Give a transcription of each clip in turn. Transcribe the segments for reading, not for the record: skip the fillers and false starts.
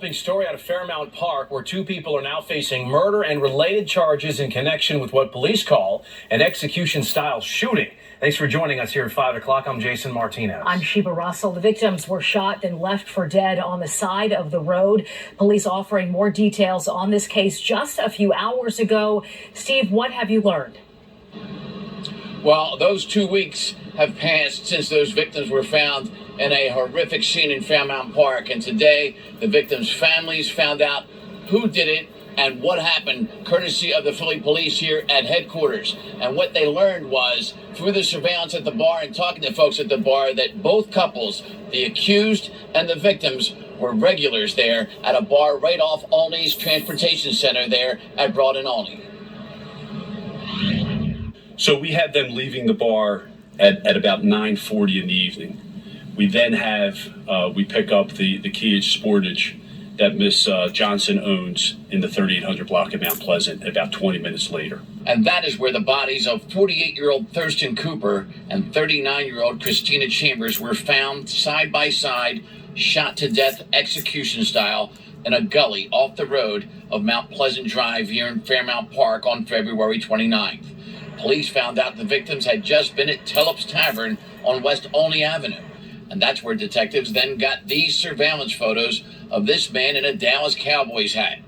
developing story out of Fairmount Park, where two people are now facing murder and related charges in connection with what police call an execution-style shooting. Thanks for joining us here at 5 o'clock. I'm Jason Martinez. I'm Sheba Russell. The victims were shot and left for dead on the side of the road. Police offering more details on this case just a few hours ago. Steve, what have you learned? Well, those 2 weeks have passed since those victims were found in a horrific scene in Fairmount Park. And today, the victims' families found out who did it and what happened, courtesy of the Philly police here at headquarters. And what they learned was, through the surveillance at the bar and talking to folks at the bar, that both couples, the accused and the victims, were regulars there at a bar right off Olney's Transportation Center there at Broad and Olney. So we had them leaving the bar at about 9:40 in the evening. We then we pick up the Kia Sportage that Miss Johnson owns in the 3800 block of Mount Pleasant about 20 minutes later. And that is where the bodies of 48-year-old Thurston Cooper and 39-year-old Christina Chambers were found side by side, shot to death execution style in a gully off the road of Mount Pleasant Drive here in Fairmount Park on February 29th. Police found out the victims had just been at Tellop's Tavern on West Olney Avenue. And that's where detectives then got these surveillance photos of this man in a Dallas Cowboys hat.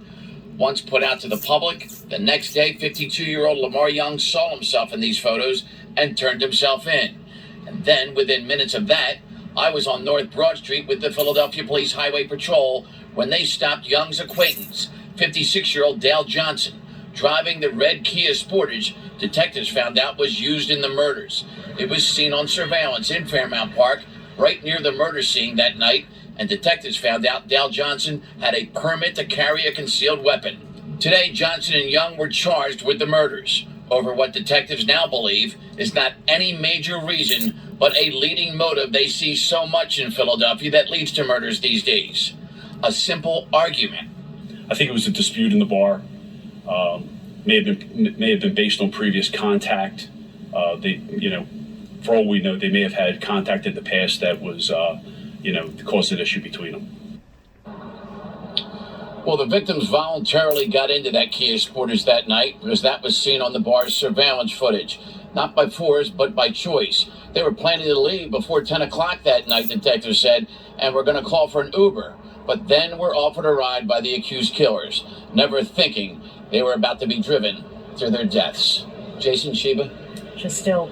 Once put out to the public, the next day, 52-year-old Lamar Young saw himself in these photos and turned himself in. And then, within minutes of that, I was on North Broad Street with the Philadelphia Police Highway Patrol when they stopped Young's acquaintance, 56-year-old Dale Johnson, driving the red Kia Sportage detectives found out was used in the murders. It was seen on surveillance in Fairmount Park, right near the murder scene that night, and detectives found out Dale Johnson had a permit to carry a concealed weapon. Today, Johnson and Young were charged with the murders over what detectives now believe is not any major reason, but a leading motive they see so much in Philadelphia that leads to murders these days. A simple argument. I think it was a dispute in the bar. May have been based on previous contact. For all we know, they may have had contact in the past that was, caused an issue between them. Well, the victims voluntarily got into that Kia Sportage that night because that was seen on the bar's surveillance footage. Not by force, but by choice. They were planning to leave before 10 o'clock that night, detectives said, and were going to call for an Uber. But then were offered a ride by the accused killers, never thinking they were about to be driven to their deaths. Jason, Sheba? Just still